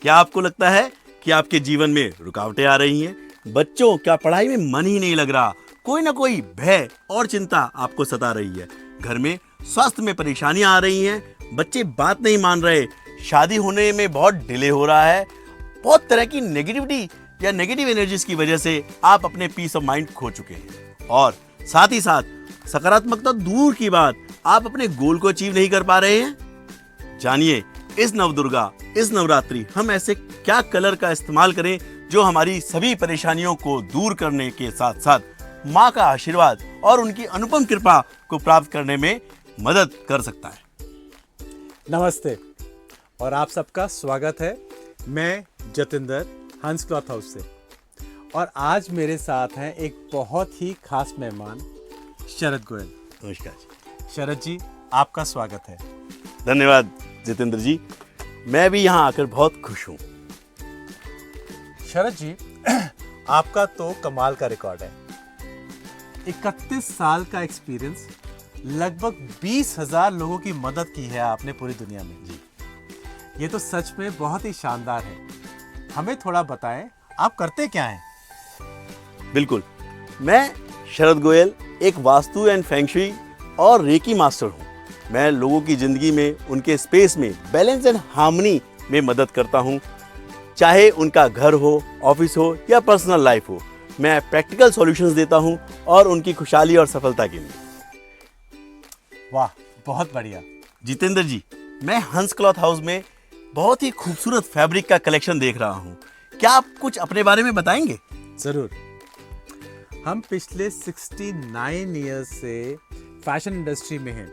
क्या आपको लगता है कि आपके जीवन में रुकावटें आ रही हैं? बच्चों, क्या पढ़ाई में मन ही नहीं लग रहा? कोई ना कोई भय और चिंता आपको सता रही है। घर में स्वास्थ्य में परेशानियां आ रही हैं, बच्चे बात नहीं मान रहे, शादी होने में बहुत डिले हो रहा है। बहुत तरह की नेगेटिविटी या नेगेटिव एनर्जीज की वजह से आप अपने पीस ऑफ माइंड खो चुके हैं। और साथ ही साथ सकारात्मकता दूर की बात, आप अपने गोल को अचीव नहीं कर पा रहे हैं। जानिए, इस नवदुर्गा, इस नवरात्रि हम ऐसे क्या कलर का इस्तेमाल करें जो हमारी सभी परेशानियों को दूर करने के साथ साथ माँ का आशीर्वाद और उनकी अनुपम कृपा को प्राप्त करने में मदद कर सकता है। नमस्ते और आप सबका स्वागत है। मैं जतिंदर, हंस क्लॉथ हाउस से, और आज मेरे साथ हैं एक बहुत ही खास मेहमान, शरद गोयल। नमस्कार जी। शरद जी, आपका स्वागत है। धन्यवाद जितेंद्र जी, मैं भी यहाँ आकर बहुत खुश हूँ। शरद जी, आपका तो कमाल का रिकॉर्ड है। 31 साल का एक्सपीरियंस, लगभग 20,000 लोगों की मदद की है आपने पूरी दुनिया में। जी, ये तो सच में बहुत ही शानदार है। हमें थोड़ा बताएं, आप करते क्या हैं? बिल्कुल। मैं शरद गोयल एक वास्तु एंड फेंगशुई और रेकी मास्टर हूँ। मैं लोगों की जिंदगी में, उनके स्पेस में बैलेंस एंड हार्मनी में मदद करता हूँ। चाहे उनका घर हो, ऑफिस हो या पर्सनल लाइफ हो, मैं प्रैक्टिकल सॉल्यूशंस देता हूँ और उनकी खुशहाली और सफलता के लिए। वाह, बहुत बढ़िया। जितेंद्र जी, मैं हंस क्लॉथ हाउस में बहुत ही खूबसूरत फैब्रिक का कलेक्शन देख रहा हूँ। क्या आप कुछ अपने बारे में बताएंगे? जरूर। हम पिछले 69 इयर्स से फैशन इंडस्ट्री में हैं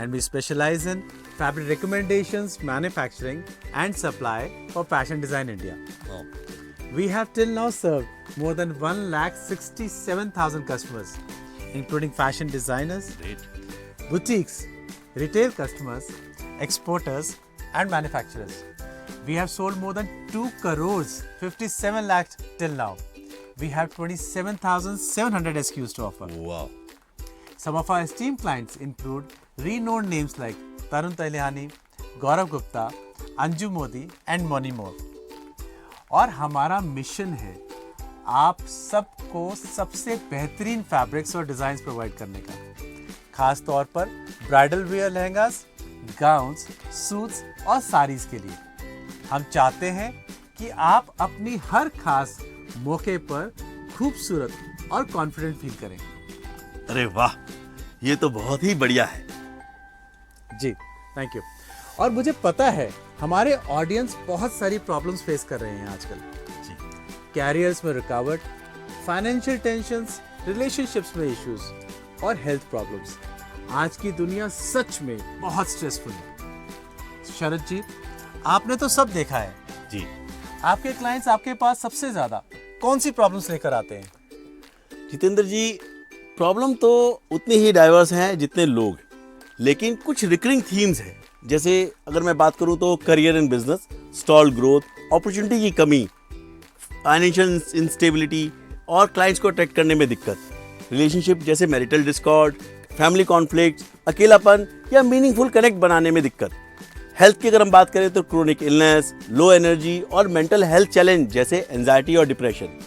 and we specialize in fabric recommendations, manufacturing and supply for fashion design India. We have till now served more than 1,67,000 customers, including fashion designers, boutiques, retail customers, exporters, and manufacturers. We have sold more than 2 crores 57 lakhs till now. We have 27,700 SKUs to offer. Wow. Some of our esteemed clients include renowned names like Tarun Tailihani, Gaurav Gupta, Anju Modi, and many more. और हमारा mission है आप सबको सबसे बेहतरीन fabrics और designs provide करने का, खास तौर पर bridal wear lehengas, gowns, suits और साड़ीज के लिए। हम चाहते हैं कि आप अपनी हर खास मौके पर खूबसूरत और कॉन्फिडेंट फील करें। अरे वाह, ये तो बहुत ही बढ़िया है। जी, थैंक यू। और मुझे पता है हमारे ऑडियंस बहुत सारी प्रॉब्लम्स फेस कर रहे हैं आजकल। जी, कैरियर्स में रुकावट, फाइनेंशियल टेंशंस, रिलेशनशिप्स में इश्यूज और हेल्थ प्रॉब्लम्स। आज की दुनिया सच में बहुत स्ट्रेसफुल है। शरद जी, आपने तो सब देखा है। जी। आपके क्लाइंट्स आपके पास सबसे ज्यादा कौन सी प्रॉब्लम्स लेकर आते हैं? जितेंद्र जी, प्रॉब्लम तो उतनी ही डाइवर्स हैं जितने लोग, लेकिन कुछ रिकरिंग थीम्स हैं। जैसे अगर मैं बात करूं तो career in business, stall growth, opportunity की कमी, फाइनेंशियल इंस्टेबिलिटी और क्लाइंट्स को अट्रैक्ट करने में दिक्कत, रिलेशनशिप जैसे मैरिटल डिस्कॉर्ड, फैमिली कॉन्फ्लिक्ट, अकेलापन या मीनिंगफुल कनेक्ट बनाने में दिक्कत। हेल्थ की अगर हम बात करें तो क्रोनिक इलनेस, लो एनर्जी और मेंटल हेल्थ चैलेंज जैसे एंजाइटी और डिप्रेशन।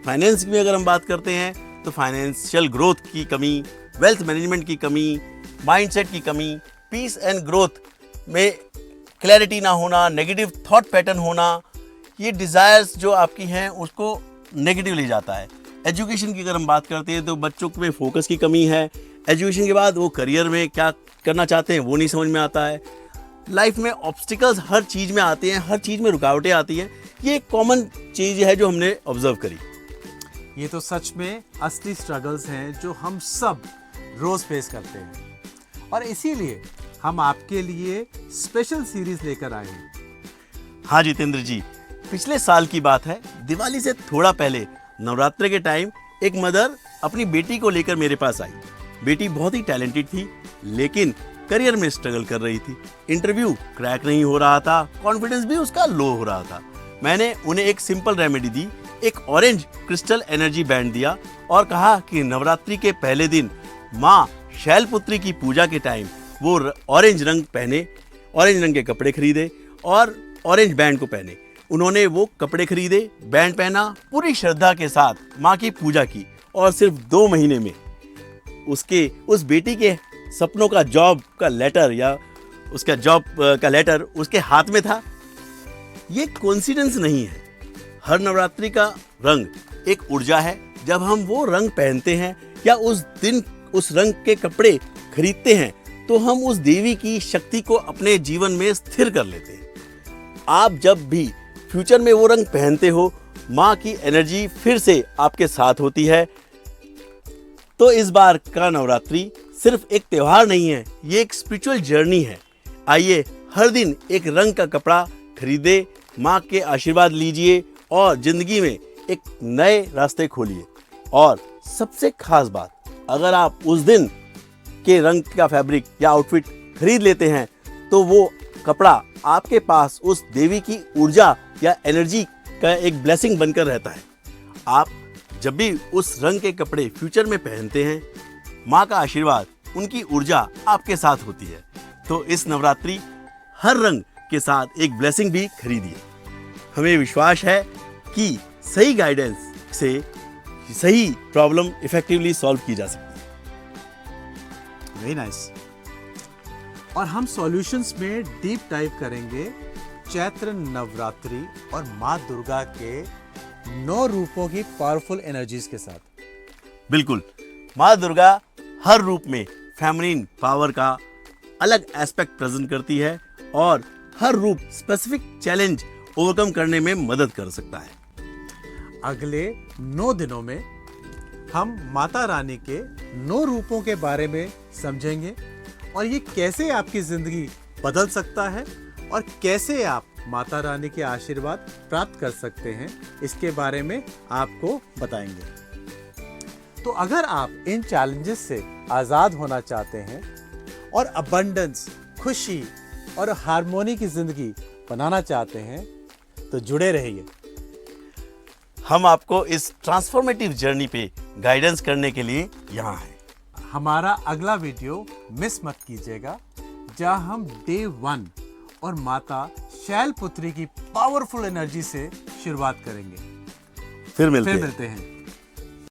फाइनेंस में अगर हम बात करते हैं तो फाइनेंशियल ग्रोथ की कमी, वेल्थ मैनेजमेंट की कमी, माइंडसेट की कमी, पीस एंड ग्रोथ में क्लैरिटी ना होना, नेगेटिव थॉट पैटर्न होना, ये डिज़ायर्स जो आपकी हैं उसको नेगेटिव ले जाता है। एजुकेशन की अगर हम बात करते हैं तो बच्चों में फोकस की कमी है। एजुकेशन के बाद वो करियर में क्या करना चाहते हैं वो नहीं समझ में आता है। लाइफ में ऑब्स्टिकल्स हर चीज़ में आते हैं, हर चीज़ में रुकावटें आती हैं। ये एक कॉमन चीज़ है जो हमने ऑब्जर्व करी। ये तो सच में असली स्ट्रगल्स हैं जो हम सब रोज फेस करते हैं, और इसीलिए हम आपके लिए स्पेशल सीरीज लेकर आए हैं। हाँ जितेंद्र जी, पिछले साल की बात है, दिवाली से थोड़ा पहले नवरात्रि के टाइम एक मदर अपनी बेटी को लेकर मेरे पास आई। बेटी बहुत ही टैलेंटेड थी, लेकिन करियर में स्ट्रगल कर रही थी। इंटरव्यू क्रैक नहीं हो रहा था, कॉन्फिडेंस भी उसका लो हो रहा था। मैंने उन्हें एक सिंपल रेमेडी दी, एक ऑरेंज क्रिस्टल एनर्जी बैंड दिया और कहा कि नवरात्रि के पहले दिन माँ शैलपुत्री की पूजा के टाइम वो ऑरेंज रंग पहने, ऑरेंज रंग के कपड़े खरीदे और ऑरेंज बैंड को पहने। उन्होंने वो कपड़े खरीदे, बैंड पहना, पूरी श्रद्धा के साथ माँ की पूजा की और सिर्फ 2 महीने में उस बेटी के सपनों का जॉब का लेटर या उसका जॉब का लेटर उसके हाथ में था। ये कोइंसिडेंस नहीं है। हर नवरात्रि का रंग एक ऊर्जा है। जब हम वो रंग पहनते हैं या उस दिन उस रंग के कपड़े खरीदते हैं तो हम उस देवी की शक्ति को अपने जीवन में स्थिर कर लेते हैं। आप जब भी फ्यूचर में वो रंग पहनते हो, माँ की एनर्जी फिर से आपके साथ होती है। तो इस बार का नवरात्रि सिर्फ एक त्योहार नहीं है, ये एक स्पिरिचुअल जर्नी है। आइए हर दिन एक रंग का कपड़ा खरीदे, माँ के आशीर्वाद लीजिए और जिंदगी में एक नए रास्ते खोलिए। और सबसे खास बात, अगर आप उस दिन के रंग का फैब्रिक या आउटफिट खरीद लेते हैं तो वो कपड़ा आपके पास उस देवी की ऊर्जा या एनर्जी का एक ब्लेसिंग बनकर रहता है। आप जब भी उस रंग के कपड़े फ्यूचर में पहनते हैं, माँ का आशीर्वाद, उनकी ऊर्जा आपके साथ होती है। तो इस नवरात्रि हर रंग के साथ एक ब्लेसिंग भी खरीदिए। हमें विश्वास है कि सही गाइडेंस से सही प्रॉब्लम इफेक्टिवली सॉल्व की जा सकती है। Very nice. और हम सॉल्यूशंस में डीप डाइव करेंगे चैत्र नवरात्रि और माँ दुर्गा के 9 रूपों की पावरफुल एनर्जीज के साथ। बिल्कुल, माँ दुर्गा हर रूप में फेमिनिन पावर का अलग एस्पेक्ट प्रेजेंट करती है और हर रूप स्पेसिफिक चैलेंज ओवरकम करने में मदद कर सकता है। अगले 9 दिनों में हम माता रानी के 9 रूपों के बारे में समझेंगे और ये कैसे आपकी जिंदगी बदल सकता है और कैसे आप माता रानी के आशीर्वाद प्राप्त कर सकते हैं, इसके बारे में आपको बताएंगे। तो अगर आप इन चैलेंजेस से आज़ाद होना चाहते हैं और अबंडेंस, खुशी और हार्मोनी की जिंदगी बनाना चाहते हैं तो जुड़े रहिए। हम आपको इस ट्रांसफॉर्मेटिव जर्नी पे गाइडेंस करने के लिए यहाँ हैं। हमारा अगला वीडियो मिस मत कीजिएगा, जहां हम डे 1 और माता शैलपुत्री की पावरफुल एनर्जी से शुरुआत करेंगे। फिर मिलते हैं।